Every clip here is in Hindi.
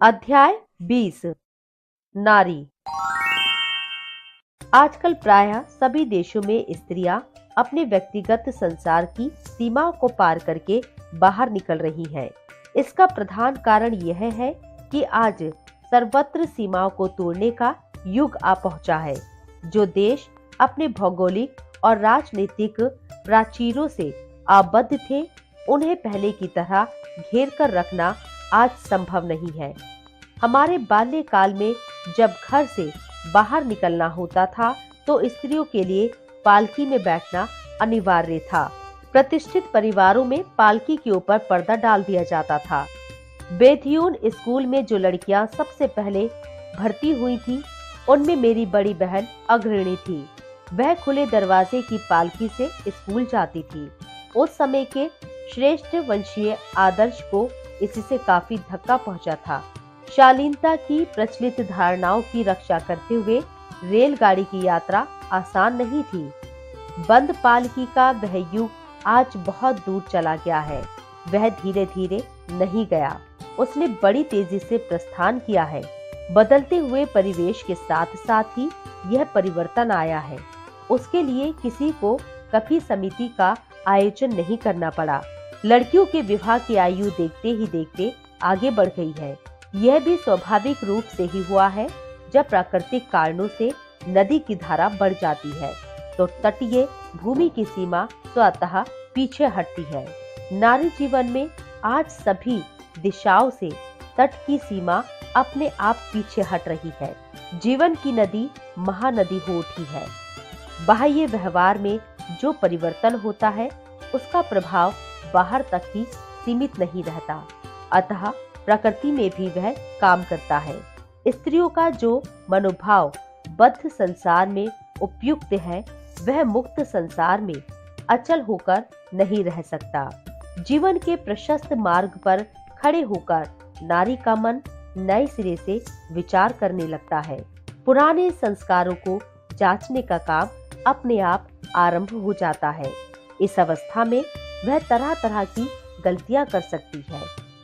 अध्याय 20। नारी। आजकल प्रायः सभी देशों में स्त्रियां अपने व्यक्तिगत संसार की सीमाओं को पार करके बाहर निकल रही हैं। इसका प्रधान कारण यह है कि आज सर्वत्र सीमाओं को तोड़ने का युग आ पहुंचा है। जो देश अपने भौगोलिक और राजनीतिक प्राचीरों से आबद्ध थे, उन्हें पहले की तरह घेर कर रखना आज संभव नहीं है। हमारे बाल्यकाल में जब घर से बाहर निकलना होता था तो स्त्रियों के लिए पालकी में बैठना अनिवार्य था। प्रतिष्ठित परिवारों में पालकी के ऊपर पर्दा डाल दिया जाता था। बेथ्यून स्कूल में जो लड़कियां सबसे पहले भर्ती हुई थी, उनमें मेरी बड़ी बहन अग्रणी थी। वह खुले दरवाजे की पालकी से स्कूल जाती थी। उस समय के श्रेष्ठ वंशीय आदर्श को इससे काफी धक्का पहुंचा था। शालीनता की प्रचलित धारणाओं की रक्षा करते हुए रेलगाड़ी की यात्रा आसान नहीं थी। बंद पालकी का वह युग आज बहुत दूर चला गया है। वह धीरे धीरे नहीं गया, उसने बड़ी तेजी से प्रस्थान किया है। बदलते हुए परिवेश के साथ साथ ही यह परिवर्तन आया है। उसके लिए किसी को कभी समिति का आयोजन नहीं करना पड़ा। लड़कियों के विवाह की आयु देखते ही देखते आगे बढ़ गई है। यह भी स्वाभाविक रूप से ही हुआ है। जब प्राकृतिक कारणों से नदी की धारा बढ़ जाती है तो तटीय भूमि की सीमा स्वतः पीछे हटती है। नारी जीवन में आज सभी दिशाओं से तट की सीमा अपने आप पीछे हट रही है। जीवन की नदी महानदी हो उठी है। बाह्य व्यवहार में जो परिवर्तन होता है उसका प्रभाव बाहर तक ही सीमित नहीं रहता, अतः प्रकृति में भी वह काम करता है। स्त्रियों का जो मनोभाव बद्ध संसार में उपयुक्त है, वह मुक्त संसार में अचल होकर नहीं रह सकता। जीवन के प्रशस्त मार्ग पर खड़े होकर नारी का मन नए सिरे से विचार करने लगता है। पुराने संस्कारों को जांचने का काम अपने आप आरंभ हो जाता है। इस अवस्था में वह तरह तरह की गलतियां कर सकती है,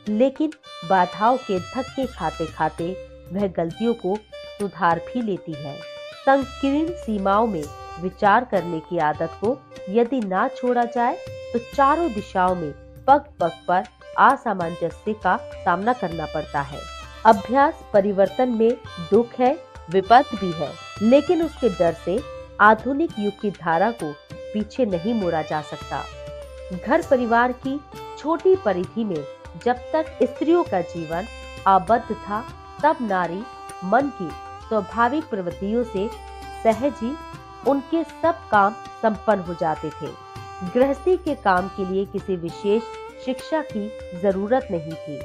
लेकिन बाधाओं के धक्के खाते खाते वह गलतियों को सुधार भी लेती है। संकीर्ण सीमाओं में विचार करने की आदत को यदि ना छोड़ा जाए तो चारों दिशाओं में पग पग पर असामंजस्य का सामना करना पड़ता है। अभ्यास परिवर्तन में दुख है, विपद भी है, लेकिन उसके डर से आधुनिक युग की धारा को पीछे नहीं मोड़ा जा सकता। घर परिवार की छोटी परिधि में जब तक स्त्रियों का जीवन आबद्ध था, तब नारी मन की स्वाभाविक प्रवृत्तियों से सहज ही उनके सब काम संपन्न हो जाते थे। गृहस्थी के काम के लिए किसी विशेष शिक्षा की जरूरत नहीं थी।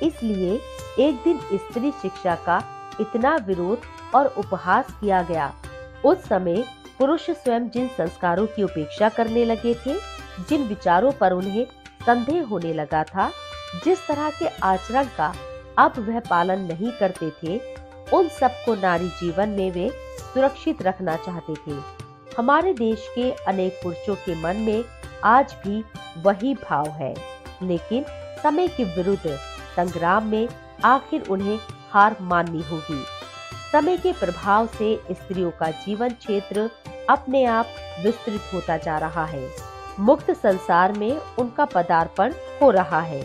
इसलिए एक दिन स्त्री शिक्षा का इतना विरोध और उपहास किया गया। उस समय पुरुष स्वयं जिन संस्कारों की उपेक्षा करने लगे थे, जिन विचारों पर उन्हें संदेह होने लगा था, जिस तरह के आचरण का अब वह पालन नहीं करते थे, उन सबको नारी जीवन में वे सुरक्षित रखना चाहते थे। हमारे देश के अनेक पुरुषों के मन में आज भी वही भाव है, लेकिन समय के विरुद्ध संग्राम में आखिर उन्हें हार माननी होगी। समय के प्रभाव से स्त्रियों का जीवन क्षेत्र अपने आप विस्तृत होता जा रहा है। मुक्त संसार में उनका पदार्पण हो रहा है।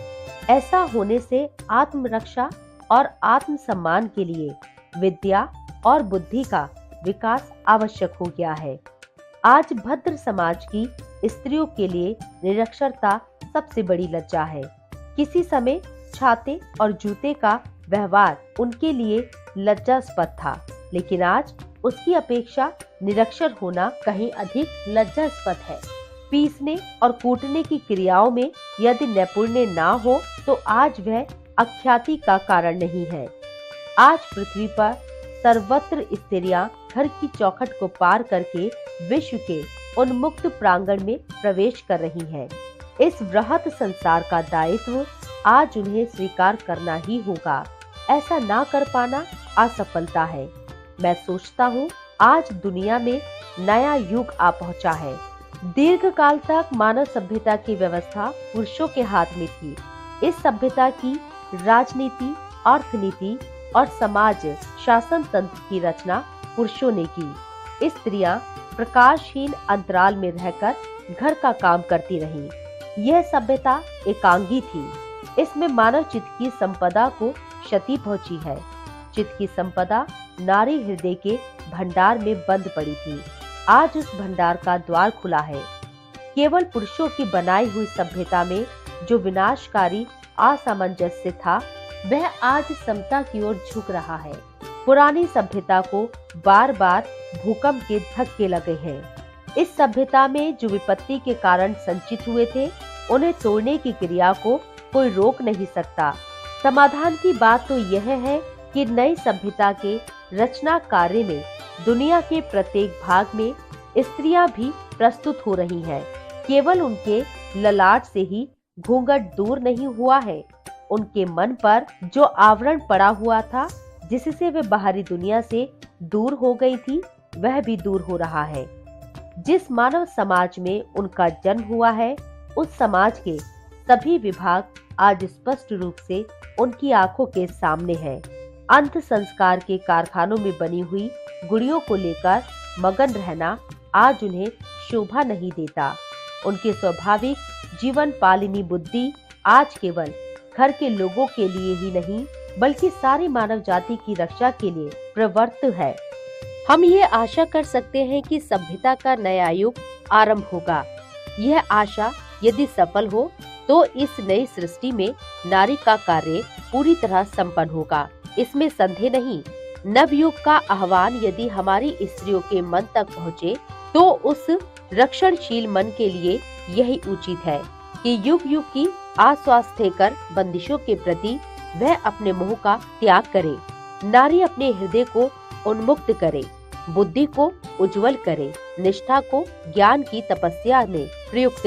ऐसा होने से आत्मरक्षा और आत्मसम्मान के लिए विद्या और बुद्धि का विकास आवश्यक हो गया है। आज भद्र समाज की स्त्रियों के लिए निरक्षरता सबसे बड़ी लज्जा है। किसी समय छाते और जूते का व्यवहार उनके लिए लज्जास्पद था, लेकिन आज उसकी अपेक्षा निरक्षर होना कहीं अधिक लज्जास्पद है। पीसने और कूटने की क्रियाओं में यदि नैपुण्य ना हो तो आज वह अख्याति का कारण नहीं है। आज पृथ्वी पर सर्वत्र स्त्रियां घर की चौखट को पार करके विश्व के उन्मुक्त प्रांगण में प्रवेश कर रही हैं। इस वृहत संसार का दायित्व आज उन्हें स्वीकार करना ही होगा। ऐसा ना कर पाना असफलता है। मैं सोचता हूँ आज दुनिया में नया युग आ पहुँचा है। दीर्घ काल तक मानव सभ्यता की व्यवस्था पुरुषों के हाथ में थी। इस सभ्यता की राजनीति अर्थनीति और समाज शासन तंत्र की रचना पुरुषों ने की। स्त्रियां प्रकाशहीन अंतराल में रहकर घर का काम करती रहीं। यह सभ्यता एकांगी थी। इसमें मानव चित्त की संपदा को क्षति पहुंची है। चित्त की संपदा नारी हृदय के भंडार में बंद पड़ी थी। आज उस भंडार का द्वार खुला है। केवल पुरुषों की बनाई हुई सभ्यता में जो विनाशकारी असामंजस्य था, वह आज समता की ओर झुक रहा है। पुरानी सभ्यता को बार बार भूकंप के धक्के लगे हैं। इस सभ्यता में जो विपत्ति के कारण संचित हुए थे, उन्हें तोड़ने की क्रिया को कोई रोक नहीं सकता। समाधान की बात तो यह है कि नई सभ्यता के रचना कार्य में दुनिया के प्रत्येक भाग में स्त्रियां भी प्रस्तुत हो रही हैं। केवल उनके ललाट से ही घूंघट दूर नहीं हुआ है, उनके मन पर जो आवरण पड़ा हुआ था, जिससे वे बाहरी दुनिया से दूर हो गई थी, वह भी दूर हो रहा है। जिस मानव समाज में उनका जन्म हुआ है, उस समाज के सभी विभाग आज स्पष्ट रूप से उनकी आंखों के सामने हैं। अंत संस्कार के कारखानों में बनी हुई गुड़ियों को लेकर मगन रहना आज उन्हें शोभा नहीं देता। उनकी स्वाभाविक जीवन पालिनी बुद्धि आज केवल घर के लोगों के लिए ही नहीं, बल्कि सारी मानव जाति की रक्षा के लिए प्रवृत्त है। हम ये आशा कर सकते हैं कि सभ्यता का नया युग आरंभ होगा। यह आशा यदि सफल हो तो इस नई सृष्टि में नारी का कार्य पूरी तरह संपन्न होगा, इसमें संदेह नहीं। नवयुग का आह्वान यदि हमारी स्त्रियों के मन तक पहुँचे तो उस रक्षणशील मन के लिए यही उचित है कि युग युग की अस्वास्थ्यकर बंदिशों के प्रति वह अपने मोह का त्याग करे। नारी अपने हृदय को उन्मुक्त करे, बुद्धि को उज्जवल करे, निष्ठा को ज्ञान की तपस्या में प्रयुक्त